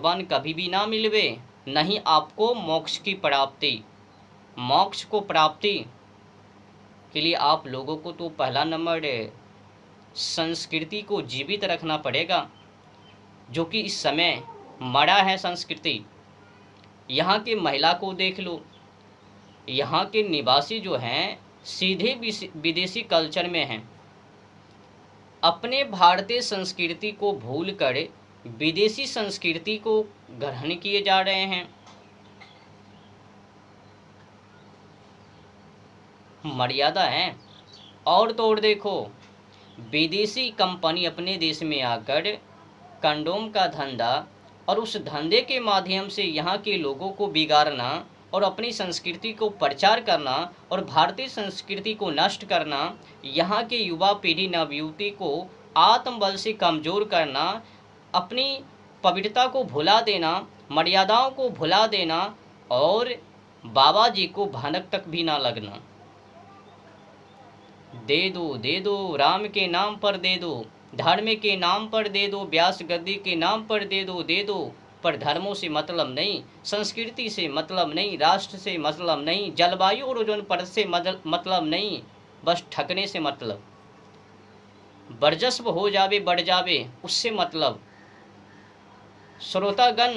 भगवान कभी भी ना मिलवे, नहीं आपको मोक्ष की प्राप्ति। मोक्ष को प्राप्ति के लिए आप लोगों को तो पहला नंबर संस्कृति को जीवित रखना पड़ेगा, जो कि इस समय मरा है संस्कृति। यहाँ के महिला को देख लो, यहाँ के निवासी जो हैं सीधे विदेशी कल्चर में हैं, अपने भारतीय संस्कृति को भूलकर विदेशी संस्कृति को ग्रहण किए जा रहे हैं। मर्यादा है। और तो और देखो, विदेशी कंपनी अपने देश में आकर कंडोम का धंधा और उस धंधे के माध्यम से यहाँ के लोगों को बिगाड़ना और अपनी संस्कृति को प्रचार करना और भारतीय संस्कृति को नष्ट करना, यहाँ के युवा पीढ़ी नवयुवती को आत्मबल से कमज़ोर करना, अपनी पवित्रता को भुला देना, मर्यादाओं को भुला देना और बाबा जी को भनक तक भी ना लगना। दे दो राम के नाम पर दे दो, धर्म के नाम पर दे दो, व्यास गद्दी के नाम पर दे दो, पर धर्मों से मतलब नहीं, संस्कृति से मतलब नहीं, राष्ट्र से मतलब नहीं, जलवायु और ओजोन परत से मतलब नहीं, बस ठगने से मतलब, वर्चस्व हो जावे बढ़ जावे उससे मतलब, श्रोतागण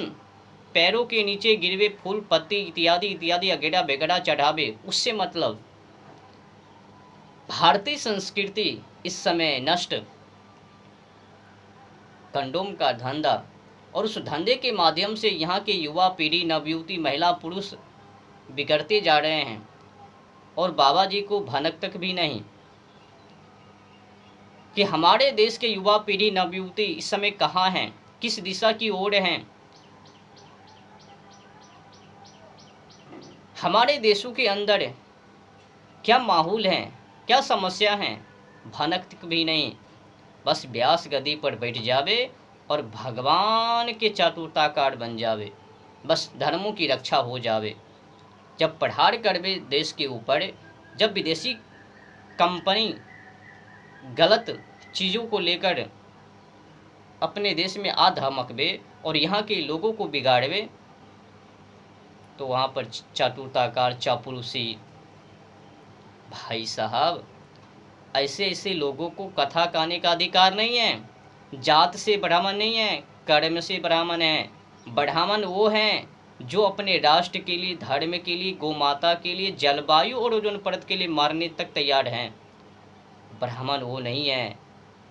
पैरों के नीचे गिरवे फूल पत्ती इत्यादि इत्यादि अगेड़ा बेगड़ा चढ़ावे उससे मतलब। भारतीय संस्कृति इस समय नष्ट, कंडोम का धंधा और उस धंधे के माध्यम से यहाँ के युवा पीढ़ी नवयुवती महिला पुरुष बिगड़ते जा रहे हैं और बाबा जी को भनक तक भी नहीं कि हमारे देश के युवा पीढ़ी नवयुवती इस समय कहाँ हैं, किस दिशा की ओर हैं। हमारे देशों के अंदर क्या माहौल है, क्या समस्या है, भनक तक भी नहीं। बस व्यास गद्दी पर बैठ जावे और भगवान के चातुर्ताकार बन जावे, बस धर्मों की रक्षा हो जावे। जब प्रहार करवे देश के ऊपर, जब विदेशी कंपनी गलत चीज़ों को लेकर अपने देश में आ धमकवे और यहाँ के लोगों को बिगाड़वे, तो वहाँ पर चातुर्ताकार चापलूसी। भाई साहब, ऐसे ऐसे लोगों को कथा कहने का अधिकार नहीं है। जात से ब्राह्मण नहीं है, कर्म से ब्राह्मण है। ब्राह्मण वो हैं जो अपने राष्ट्र के लिए, धर्म के लिए, गौ माता के लिए, जलवायु और ओजोन परत के लिए मारने तक तैयार हैं। ब्राह्मण वो नहीं है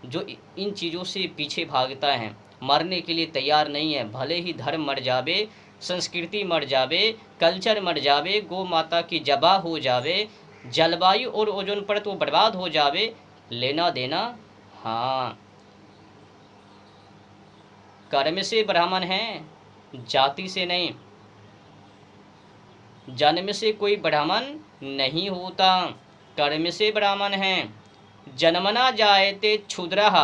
जो इन चीज़ों से पीछे भागता है, मरने के लिए तैयार नहीं है। भले ही धर्म मर जावे, संस्कृति मर जावे, कल्चर मर जावे, गौ माता की जबा हो जावे, जलवायु और ओजोन परत वो बर्बाद हो जावे, लेना देना हाँ। कर्म से ब्राह्मण हैं, जाति से नहीं। जन्म से कोई ब्राह्मण नहीं होता, कर्म से ब्राह्मण हैं। जन्मना जायते क्षुद्रः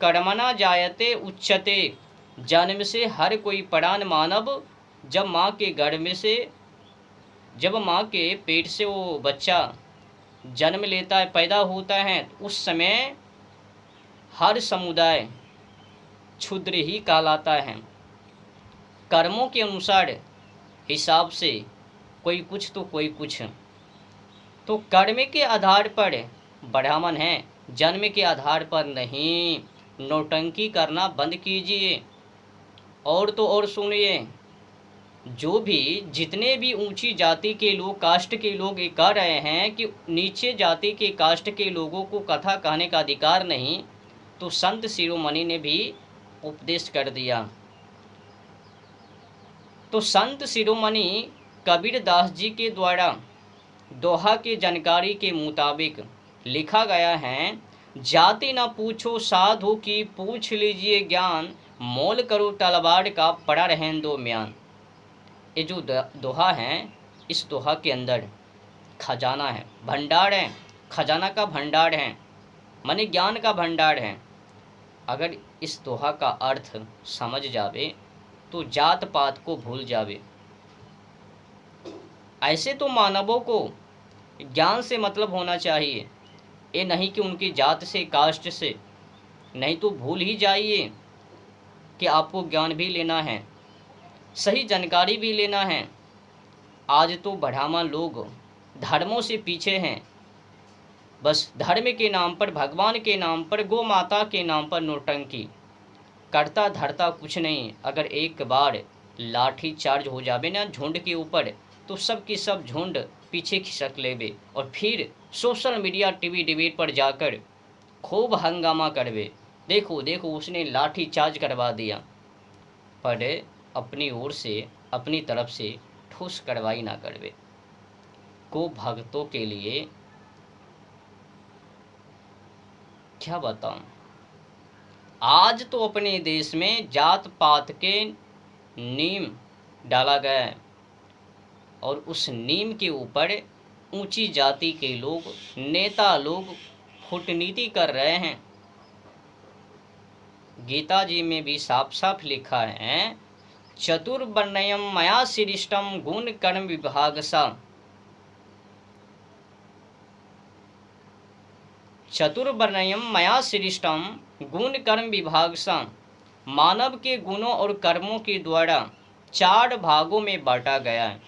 कर्मणा जायते उच्यते। जन्म से हर कोई प्राण मानव जब माँ के गर्भ में से, जब माँ के पेट से वो बच्चा जन्म लेता है, पैदा होता है, उस समय हर समुदाय क्षुद्र ही कहलाता है। कर्मों के अनुसार हिसाब से कोई कुछ तो कोई कुछ, तो कर्म के आधार पर ब्राह्मण हैं, जन्म के आधार पर नहीं। नौटंकी करना बंद कीजिए। और तो और सुनिए, जो भी जितने भी ऊंची जाति के लोग, कास्ट के लोग ये कह रहे हैं कि नीचे जाति के कास्ट के लोगों को कथा कहने का अधिकार नहीं, तो संत शिरोमणि ने भी उपदेश कर दिया। तो संत शिरोमणि कबीरदास जी के द्वारा दोहा के जानकारी के मुताबिक लिखा गया है, जाति न पूछो साधु की, पूछ लीजिए ज्ञान, मोल करो तलवार का, पड़ा रहन दो म्यान। ये जो दोहा है, इस दोहा के अंदर खजाना है, भंडार है, खजाना का भंडार है, माने ज्ञान का भंडार है। अगर इस दोहा का अर्थ समझ जावे तो जात पात को भूल जावे। ऐसे तो मानवों को ज्ञान से मतलब होना चाहिए, ये नहीं कि उनकी जात से, कास्ट से। नहीं तो भूल ही जाइए कि आपको ज्ञान भी लेना है। सही जानकारी भी लेना है। आज तो बढ़ावा लोग धर्मों से पीछे हैं, बस धर्म के नाम पर, भगवान के नाम पर, गौ माता के नाम पर नौटंकी करता धरता कुछ नहीं। अगर एक बार लाठी चार्ज हो जावे ना झुंड के ऊपर, तो सब की सब झुंड पीछे खिसक लेवे और फिर सोशल मीडिया टीवी डिबेट पर जाकर खूब हंगामा करवे। देखो देखो उसने लाठी चार्ज करवा दिया, पर अपनी ओर से, अपनी तरफ से ठोस कार्रवाई ना करवे। को भक्तों के लिए क्या बताऊं, आज तो अपने देश में जात पात के नीम डाला गया है और उस नीम के ऊपर ऊंची जाति के लोग, नेता लोग कूटनीति कर रहे हैं। गीता जी में भी साफ साफ लिखा है, चतुर्वर्ण्यम मया सृष्टम गुण कर्म विभागसा। चतुर्वर्ण्यम मया सृष्टम गुण कर्म विभागसा। मानव के गुणों और कर्मों के द्वारा 4 भागों में बांटा गया है।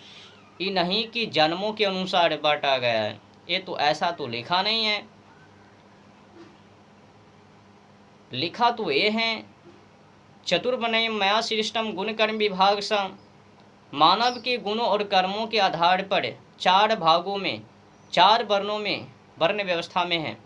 ये नहीं कि जन्मों के अनुसार बांटा गया है, ये तो ऐसा तो लिखा नहीं है। लिखा तो ये है, चतुर्वर्ण्यम मया सृष्टम गुण कर्म विभागसा। मानव के गुणों और कर्मों के आधार पर 4 भागों में, 4 वर्णों में, वर्ण व्यवस्था में है।